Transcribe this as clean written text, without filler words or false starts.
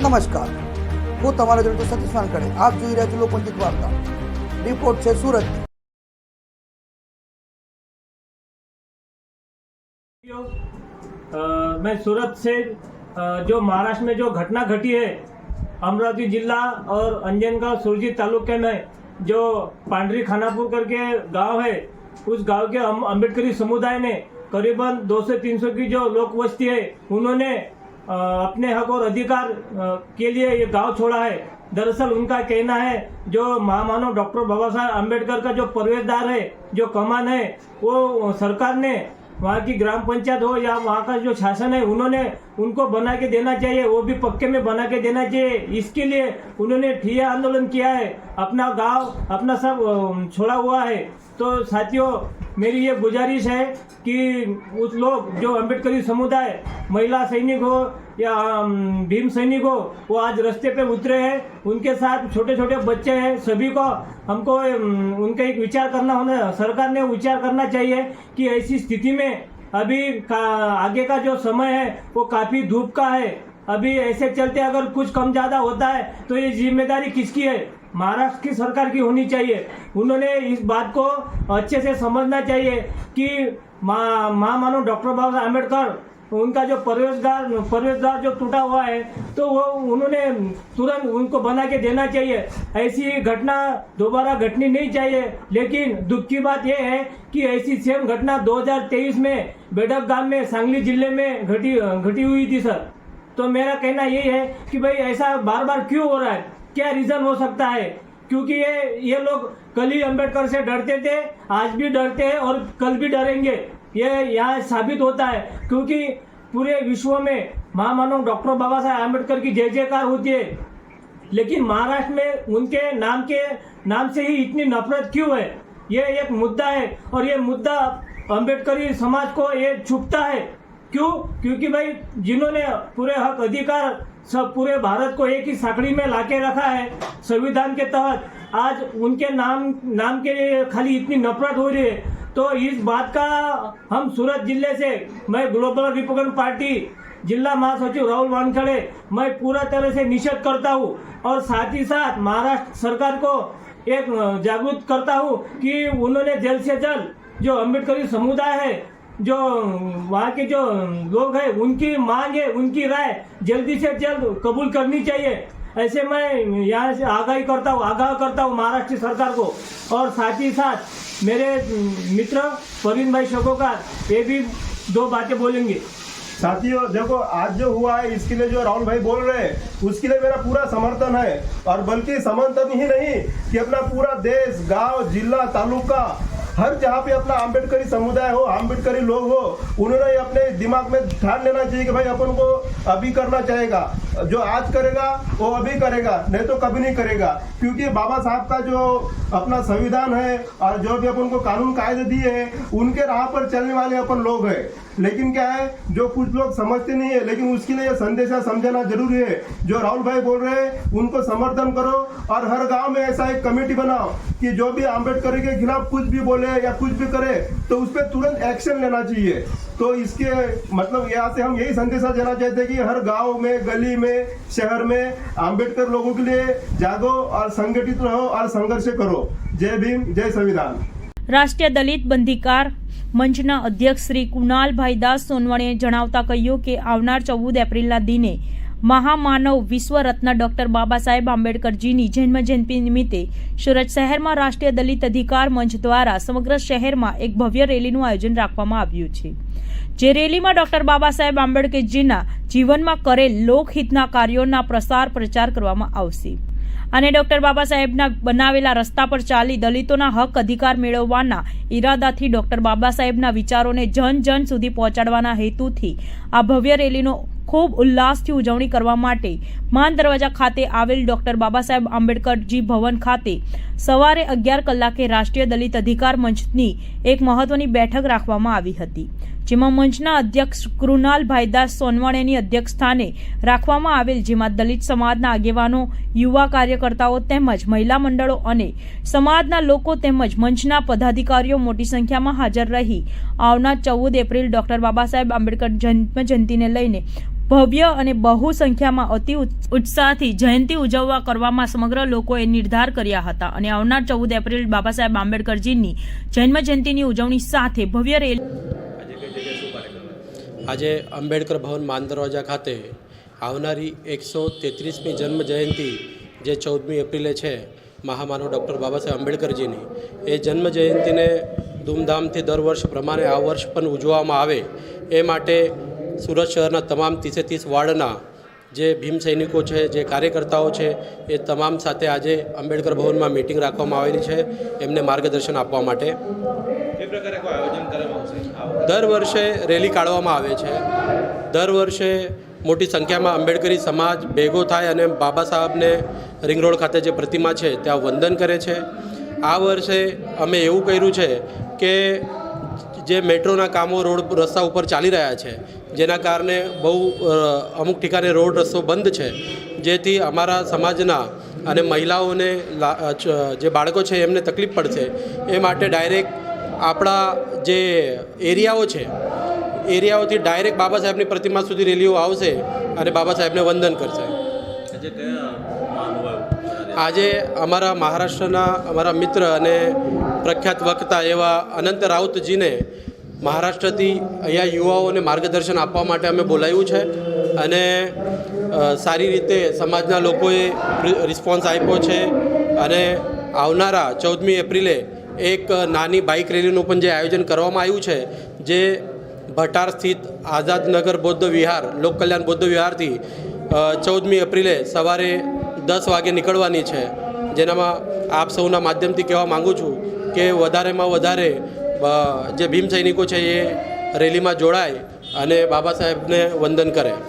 નમસ્કાર, હું તમારા જોડે સતીશ વાનકડે. આપ જોઈ રહ્યા છો લોકપંચિત વાર્તા. રિપોર્ટ છે સુરત. मैं सूरत से जो महाराष्ट्र में जो घटना घटी है, अमरावती जिला और अंजनगांव सुरजी तालुके में जो पांडरी खानापुर करके गांव है, उस गांव के अम्बेडकरी समुदाय ने करीबन 200 से 300 की जो लोक वस्ती है, उन्होंने अपने हक और अधिकार के लिए ये गांव छोड़ा है. दरअसल उनका कहना है जो महामानव डॉक्टर बाबा साहब अम्बेडकर का जो प्रवेशद्वार है, जो कमान है, वो सरकार ने वहाँ की ग्राम पंचायत हो या वहाँ का जो शासन है, उन्होंने उनको बना के देना चाहिए, वो भी पक्के में बना के देना चाहिए. इसके लिए उन्होंने ठिया आंदोलन किया है, अपना गांव अपना सब छोड़ा हुआ है. तो साथियों, मेरी ये गुजारिश है कि उस लोग जो अम्बेडकरी समुदाय, महिला सैनिक हो या भीम सैनिक हो, वो आज रास्ते पे उतरे हैं. उनके साथ छोटे छोटे बच्चे हैं. सभी को हमको उनका एक विचार करना होना, सरकार ने विचार करना चाहिए कि ऐसी स्थिति में अभी आगे का जो समय है वो काफ़ी धूप का है. अभी ऐसे चलते अगर कुछ कम ज़्यादा होता है तो ये जिम्मेदारी किसकी है? महाराष्ट्र की सरकार की होनी चाहिए. उन्होंने इस बात को अच्छे से समझना चाहिए कि महामानव डॉक्टर बाबा साहब अम्बेडकर, उनका जो प्रवेशद्वार जो टूटा हुआ है, तो वो उन्होंने तुरंत उनको बना के देना चाहिए. ऐसी घटना दोबारा घटनी नहीं चाहिए. लेकिन दुख की बात यह है कि ऐसी सेम घटना 2023 में बेडक गांव में सांगली जिले में घटी हुई थी सर. तो मेरा कहना यही है कि भाई ऐसा बार बार क्यों हो रहा है, क्या रीजन हो सकता है? क्योंकि ये लोग कल ही अम्बेडकर से डरते थे, आज भी डरते हैं और कल भी डरेंगे. ये यहाँ साबित होता है क्योंकि पूरे विश्व में महामानव डॉक्टर बाबा साहब अम्बेडकर की जय जयकार होती है, लेकिन महाराष्ट्र में उनके नाम से ही इतनी नफरत क्यों है? ये एक मुद्दा है और ये मुद्दा अम्बेडकरी समाज को ये छुपता है. क्यों? क्योंकि भाई जिन्होंने पूरे हक अधिकार सब पूरे भारत को एक ही साकड़ी में लाके रखा है संविधान के तहत, आज उनके नाम के लिए खाली इतनी नफरत हो रही है. तो इस बात का हम सूरत जिले से, मैं ग्लोबल रिपब्लिकन पार्टी जिला महासचिव राहुल वानखड़े, मैं पूरा तरह से निषेध करता हूँ और साथ ही साथ महाराष्ट्र सरकार को एक जागरूक करता हूँ कि उन्होंने जल्द से जल्द जो अम्बेडकरी समुदाय है, जो वहाँ के जो लोग हैं, उनकी मांग है, उनकी राय जल्दी से जल्द कबूल करनी चाहिए. ऐसे मैं यहाँ से आगाह करता हूँ महाराष्ट्र सरकार को. और साथ ही साथ मेरे मित्र परवीन भाई शकोकार, ये भी दो बातें बोलेंगे. साथियों, देखो आज जो हुआ है इसके लिए जो राहुल भाई बोल रहे हैं उसके लिए मेरा पूरा समर्थन है. और बल्कि समर्थन ही नहीं कि अपना पूरा देश, गांव, जिला, तालुका, हर जहाँ पे अपना अम्बेडकरी समुदाय हो, अम्बेडकरी लोग हो, उन्होंने अपने दिमाग में ध्यान देना चाहिए कि भाई अपन को अभी करना चाहेगा. जो आज करेगा वो अभी करेगा, नहीं तो कभी नहीं करेगा. क्योंकि बाबा साहब का जो अपना संविधान है और जो भी अपन को कानून कायदे दिए हैं, उनके राह पर चलने वाले अपन लोग हैं. लेकिन क्या है, जो कुछ लोग समझते नहीं है, लेकिन उसके लिए संदेशा समझाना जरूरी है. जो राहुल भाई बोल रहे हैं उनको समर्थन करो और हर गांव में ऐसा एक कमेटी बनाओ कि जो भी अम्बेडकर के खिलाफ कुछ भी बोले या कुछ भी करे तो उस पर तुरंत एक्शन लेना चाहिए. तो इसके मतलब यहाँ से हम यही संदेशा देना चाहते हैं कि हर गांव में, गली में, शहर में अम्बेडकर लोगों के लिए जागो और संगठित रहो और संघर्ष करो. जय भीम, जय संविधान. રાષ્ટ્રીય દલિત બંધિકાર મંચના અધ્યક્ષ શ્રી કુનાલભાઈ દાસ સોનવણેએ જણાવતા કહ્યું કે આવનાર 14 એપ્રિલના દિને મહામાનવ વિશ્વરત્ન ડોક્ટર બાબા સાહેબ આંબેડકરજીની જન્મજયંતિ નિમિત્તે સુરત શહેરમાં રાષ્ટ્રીય દલિત અધિકાર મંચ દ્વારા સમગ્ર શહેરમાં એક ભવ્ય રેલીનું આયોજન રાખવામાં આવ્યું છે. જે રેલીમાં ડોક્ટર બાબા સાહેબ આંબેડકરજીના જીવનમાં કરેલ લોકહિતના કાર્યોના પ્રચાર કરવામાં આવશે અને ડોક્ટર બાબા સાહેબના બનાવેલા રસ્તા પર ચાલી દલિતોના હક અધિકાર મેળવવાના ઈરાદાથી ડોક્ટર બાબા સાહેબના વિચારોને જન સુધી પહોંચાડવાના હેતુથી આ ભવ્ય રેલીનો ખૂબ ઉલ્લાસથી ઉજવણી કરવા માટે માન દરવાજા ખાતે આવેલ ડોક્ટર બાબા સાહેબ આંબેડકરજી ભવન ખાતે સવારે 11 કલાકે રાષ્ટ્રીય દલિત અધિકાર મંચની એક મહત્વની બેઠક રાખવામાં આવી હતી, જેમાં મંચના અધ્યક્ષ કૃણાલભાઈ દાસ સોનવણેની અધ્યક્ષસ્થાને રાખવામાં આવેલ, જેમાં દલિત સમાજના આગેવાનો, યુવા કાર્યકર્તાઓ તેમજ મહિલા મંડળો અને સમાજના લોકો તેમજ મંચના પદાધિકારીઓ મોટી સંખ્યામાં હાજર રહી આવનાર 14 એપ્રિલ ડોક્ટર બાબા સાહેબ આંબેડકર જન્મજયંતિને લઈને ભવ્ય અને બહુ સંખ્યામાં અતિ ઉત્સાહથી જયંતિ ઉજવવા કરવામાં સમગ્ર લોકોએ નિર્ધાર કર્યા હતા અને આવનાર 14 એપ્રિલ બાબા સાહેબ આંબેડકરજીની જન્મ જયંતિની ઉજવણી સાથે ભવ્ય રેલી આજે આંબેડકર ભવન માન દરવાજા ખાતે આવનારી 133મી જન્મ જયંતિ જે 14મી એપ્રિલે છે મહામાનવ ડૉક્ટર બાબા સાહેબ આંબેડકરજીની એ જન્મ જયંતિને ધૂમધામથી દર વર્ષ પ્રમાણે આ વર્ષ પણ ઉજવવામાં આવે એ માટે સુરત શહેરના તમામ 30 વાર્ડના જે ભીમ સૈનિકો છે, જે કાર્યકર્તાઓ છે, એ તમામ સાથે આજે આંબેડકર ભવનમાં મિટિંગ રાખવામાં આવેલી છે એમને માર્ગદર્શન આપવા માટે. દર વર્ષે રેલી કાઢવામાં આવે છે. દર વર્ષે મોટી સંખ્યામાં આંબેડકરી સમાજ ભેગો થાય અને બાબા સાહેબને રિંગ રોડ ખાતે જે પ્રતિમા છે ત્યાં વંદન કરે છે. આ વર્ષે અમે એવું કર્યું છે કે જે મેટ્રોના કામો રોડ રસ્તા ઉપર ચાલી રહ્યા છે જેના કારણે બહુ અમુક ઠેકાણે રોડ રસ્તો બંધ છે, જેથી અમારા સમાજના અને મહિલાઓને જે બાળકો છે એમને તકલીફ પડશે એ માટે ડાયરેક્ટ આપણા જે એરિયાઓ છે એરિયાઓથી ડાયરેક્ટ બાબા સાહેબની પ્રતિમા સુધી રેલીઓ આવશે અને બાબા સાહેબને વંદન કરશે. આજે અમારા મહારાષ્ટ્રના અમારા મિત્ર અને પ્રખ્યાત વક્તા એવા અનંત રાઉતજીને મહારાષ્ટ્રથી અહીંયા યુવાઓને માર્ગદર્શન આપવા માટે અમે બોલાવ્યું છે અને સારી રીતે સમાજના લોકોએ રિસ્પોન્સ આપ્યો છે અને આવનારા 14મી એપ્રિલે એક નાની બાઇક રેલીનું પણ જે આયોજન કરવામાં આવ્યું છે જે ભટાર સ્થિત આઝાદનગર બૌદ્ધ વિહાર લોકકલ્યાણ બૌદ્ધ વિહારથી 14મી એપ્રિલે સવારે 10 વાગે નીકળવાની છે, જેનામાં આપ સૌના માધ્યમથી કહેવા માગું છું કે વધારેમાં વધારે જે ભીમ સૈનિકો છે એ રેલીમાં જોડાય અને બાબા સાહેબને વંદન કરે.